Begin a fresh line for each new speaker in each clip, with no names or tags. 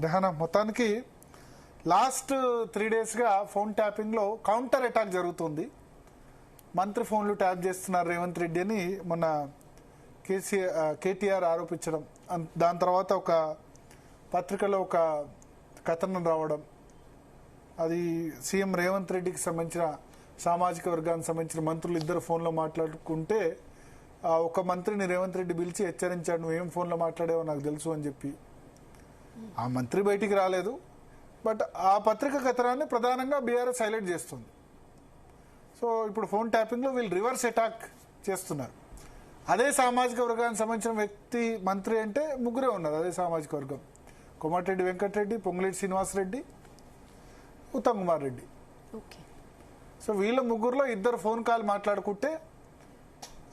రెహానా, మొత్తానికి last 3 డేస్గా phone ట్యాపింగ్లో counter attack జరుగుతుంది. మంత్రి ఫోన్లు ట్యాప్ చేస్తున్నారు రేవంత్ రెడ్డి అని మొన్న కేటీఆర్ ఆరోపించడం, దాని తర్వాత ఒక పత్రికలో ఒక కథనం రావడం, అది సీఎం రేవంత్ రెడ్డికి సంబంధించిన సామాజిక వర్గానికి సంబంధించిన మంత్రులు ఇద్దరు ఫోన్లో మాట్లాడుకుంటే ఒక మంత్రిని రేవంత్ రెడ్డి పిలిచి హెచ్చరించాడు, నువ్వేం ఫోన్లో మాట్లాడావో నాకు తెలుసు అని చెప్పి. ఆ మంత్రి బయటికి రాలేదు, బట్ ఆ పత్రిక కథనాన్ని ప్రధానంగా బీఆర్ఎస్ హైలైట్ చేస్తుంది. సో ఇప్పుడు ఫోన్ ట్యాపింగ్లో వీళ్ళు రివర్స్ అటాక్ చేస్తున్నారు. అదే సామాజిక వర్గానికి సంబంధించిన వ్యక్తి మంత్రి అంటే ముగ్గురే ఉన్నారు. అదే సామాజిక వర్గం, కోమటిరెడ్డి వెంకటరెడ్డి, పొంగులేటి శ్రీనివాసరెడ్డి, ఉత్తమ్ కుమార్ రెడ్డి. సో వీళ్ళ ముగ్గురులో ఇద్దరు ఫోన్ కాల్ మాట్లాడుకుంటే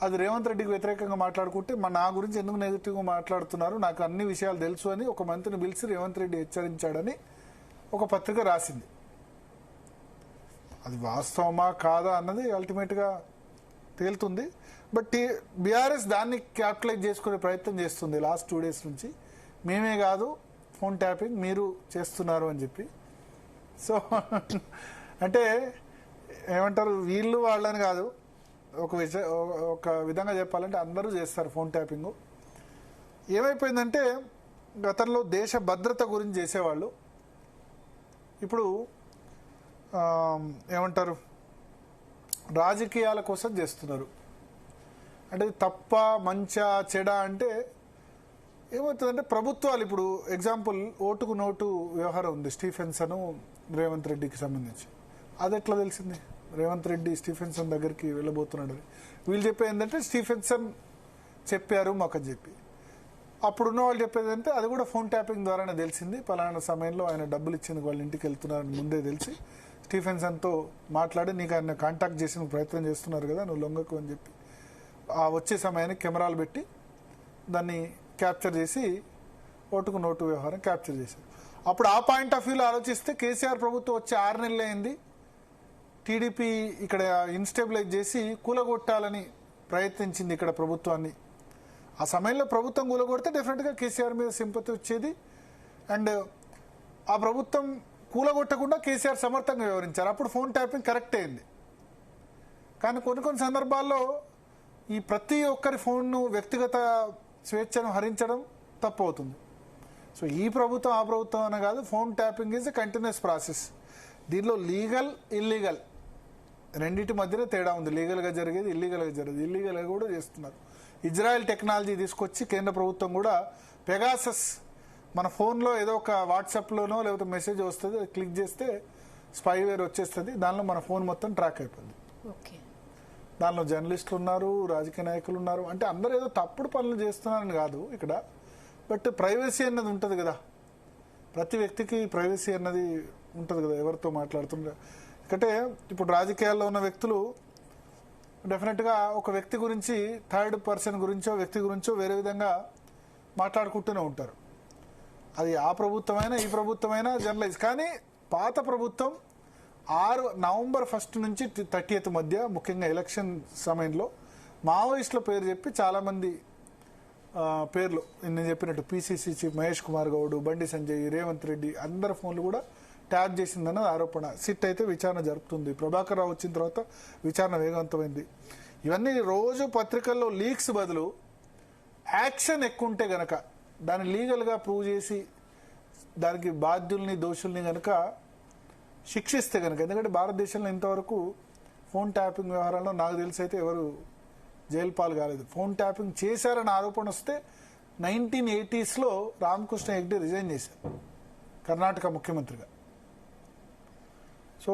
అది రేవంత్ రెడ్డికి వ్యతిరేకంగా మాట్లాడుకుంటే నా గురించి ఎందుకు నెగిటివ్గా మాట్లాడుతున్నారు, నాకు అన్ని విషయాలు తెలుసు అని ఒక మంత్రిని పిలిచి రేవంత్ రెడ్డి హెచ్చరించాడని ఒక పత్రిక రాసింది. అది వాస్తవమా కాదా అన్నది అల్టిమేట్గా తేలుతుంది. బట్ బీఆర్ఎస్ దాన్ని క్యాపిటలైజ్ చేసుకునే ప్రయత్నం చేస్తుంది లాస్ట్ 2 డేస్ నుంచి. మేమే కాదు ఫోన్ ట్యాపింగ్ మీరు చేస్తున్నారు అని చెప్పి. సో అంటే ఏమంటారు, వీళ్ళు వాళ్ళని కాదు, ఒక విధంగా చెప్పాలంటే అందరూ చేస్తారు ఫోన్ ట్యాపింగ్. ఏమైపోయిందంటే గతంలో దేశ భద్రత గురించి చేసేవాళ్ళు ఇప్పుడు ఏమంటారు రాజకీయాల కోసం చేస్తున్నారు. అంటే తప్ప మంచా చెడ అంటే ఏమవుతుందంటే ప్రభుత్వాలు ఇప్పుడు ఎగ్జాంపుల్ ఓటుకు నోటు వ్యవహారం ఉంది స్టీఫెన్సన్ రేవంత్ రెడ్డికి సంబంధించి. అది ఎట్లా తెలిసింది రేవంత్ రెడ్డి స్టీఫెన్సన్ దగ్గరికి వెళ్ళబోతున్నాడు? వీళ్ళు చెప్పేది ఏంటంటే స్టీఫెన్సన్ చెప్పారు మాకు అని చెప్పి. అప్పుడున్న వాళ్ళు చెప్పేది అంటే అది కూడా ఫోన్ ట్యాపింగ్ ద్వారానే తెలిసింది, పలానా సమయంలో ఆయన డబ్బులు ఇచ్చింది వాళ్ళ ఇంటికి వెళ్తున్నారని ముందే తెలిసి స్టీఫెన్సన్తో మాట్లాడి నీకు ఆయన కాంటాక్ట్ చేసి నువ్వు ప్రయత్నం చేస్తున్నారు కదా నువ్వు లొంగకు అని చెప్పి ఆ వచ్చే సమయానికి కెమెరాలు పెట్టి దాన్ని క్యాప్చర్ చేసి ఓటుకు నోటు వ్యవహారం క్యాప్చర్ చేశారు. అప్పుడు ఆ పాయింట్ ఆఫ్ వ్యూలో ఆలోచిస్తే కేసీఆర్ ప్రభుత్వం వచ్చి 6 నెలలు అయింది, టీడీపీ ఇక్కడ ఇన్స్టెబిలైజ్ చేసి కూలగొట్టాలని ప్రయత్నించింది ఇక్కడ ప్రభుత్వాన్ని. ఆ సమయంలో ప్రభుత్వం కూలగొడితే డెఫినెట్గా కేసీఆర్ మీద సింపతి వచ్చేది. అండ్ ఆ ప్రభుత్వం కూలగొట్టకుండా కేసీఆర్ సమర్థంగా వ్యవహరించారు, అప్పుడు ఫోన్ ట్యాపింగ్ కరెక్ట్ అయింది. కానీ కొన్ని సందర్భాల్లో ఈ ప్రతి ఒక్కరి ఫోన్ను వ్యక్తిగత స్వేచ్ఛను హరించడం తప్పు అవుతుంది. సో ఈ ప్రభుత్వం ఆ ప్రభుత్వం అనే కాదు, phone tapping is a continuous process. దీనిలో లీగల్ ఇల్లీగల్ రెండింటి మధ్యనే తేడా ఉంది. లీగల్గా జరిగేది ఇల్లీగల్గా జరిగేది, ఇల్లీగల్గా కూడా చేస్తున్నారు. ఇజ్రాయెల్ టెక్నాలజీ తీసుకొచ్చి కేంద్ర ప్రభుత్వం కూడా పెగాసస్ మన ఫోన్లో ఏదో ఒక వాట్సాప్లోనో లేకపోతే మెసేజ్ వస్తుంది, క్లిక్ చేస్తే స్పైవేర్ వచ్చేస్తుంది, దానిలో మన ఫోన్ మొత్తం ట్రాక్ అయిపోయింది. దానిలో జర్నలిస్టులు ఉన్నారు, రాజకీయ నాయకులు ఉన్నారు. అంటే అందరూ ఏదో తప్పుడు పనులు చేస్తున్నారని కాదు ఇక్కడ, బట్ ప్రైవసీ అన్నది ఉంటుంది కదా, ప్రతి వ్యక్తికి ప్రైవసీ అన్నది ఉంటుంది కదా, ఎవరితో మాట్లాడుతున్నారు. ఎందుకంటే ఇప్పుడు రాజకీయాల్లో ఉన్న వ్యక్తులు డెఫినెట్గా ఒక వ్యక్తి గురించి థర్డ్ పర్సన్ గురించో వ్యక్తి గురించో వేరే విధంగా మాట్లాడుకుంటూనే ఉంటారు. అది ఆ ప్రభుత్వమైనా ఈ ప్రభుత్వమైనా జర్నలైజ్. కానీ పాత ప్రభుత్వం నవంబర్ 1 నుంచి 30th మధ్య ముఖ్యంగా ఎలక్షన్ సమయంలో మావోయిస్టుల పేరు చెప్పి చాలామంది పేర్లు నేను చెప్పినట్టు పిసిసి చీఫ్ మహేష్ కుమార్ గౌడ్, బండి సంజయ్, రేవంత్ రెడ్డి అందరి ఫోన్లు కూడా ట్యాప్ చేసిందన్నది ఆరోపణ. సిట్ అయితే విచారణ జరుపుతుంది. ప్రభాకర్ రావు వచ్చిన తర్వాత విచారణ వేగవంతమైంది. ఇవన్నీ రోజు పత్రికల్లో లీక్స్ బదులు యాక్షన్ ఎక్కువ ఉంటే గనక దాన్ని లీగల్గా ప్రూవ్ చేసి దానికి బాధ్యుల్ని దోషుల్ని గనక శిక్షిస్తే కనుక, ఎందుకంటే భారతదేశంలో ఇంతవరకు ఫోన్ ట్యాపింగ్ వ్యవహారంలో నాకు తెలిసి అయితే ఎవరు జైలు పాలు కాలేదు. ఫోన్ ట్యాపింగ్ చేశారని ఆరోపణ వస్తే 1980sలో రామకృష్ణ హెగ్డే రిజైన్ చేశారు కర్ణాటక ముఖ్యమంత్రిగా. సో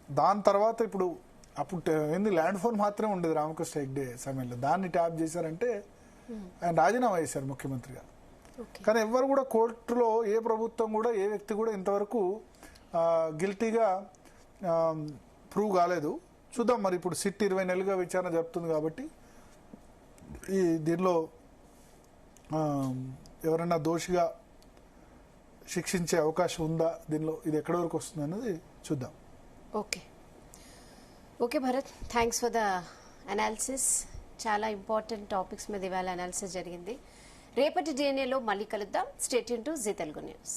దాని తర్వాత అప్పుడు ఏంది ల్యాండ్ ఫోన్ మాత్రమే ఉండేది రామకృష్ణ హెగ్డే సమయంలో, దాన్ని ట్యాప్ చేశారంటే ఆయన రాజీనామా చేశారు ముఖ్యమంత్రిగా. కానీ ఎవరు కూడా కోర్టులో ఏ ప్రభుత్వం కూడా ఏ వ్యక్తి కూడా ఇంతవరకు గిల్టీగా ప్రూవ్ కాలేదు. చూద్దాం మరి, ఇప్పుడు సిట్ 20 నెలలుగా విచారణ జరుపుతుంది కాబట్టి దీనిలో ఎవరైనా దోషిగా శిక్షించే అవకాశం ఉందా, దీనిలో ఇది ఎక్కడి వరకు వస్తుంది అన్నది చూద్దాం.
Okay Bharat, thanks for the analysis. చాలా ఇంపార్టెంట్ టాపిక్స్ మీద ఇవాళ అనాలిసిస్ జరిగింది. రేపటి DNA లో మళ్ళీ కలుద్దాం. Stay tune to Zee Telugu news.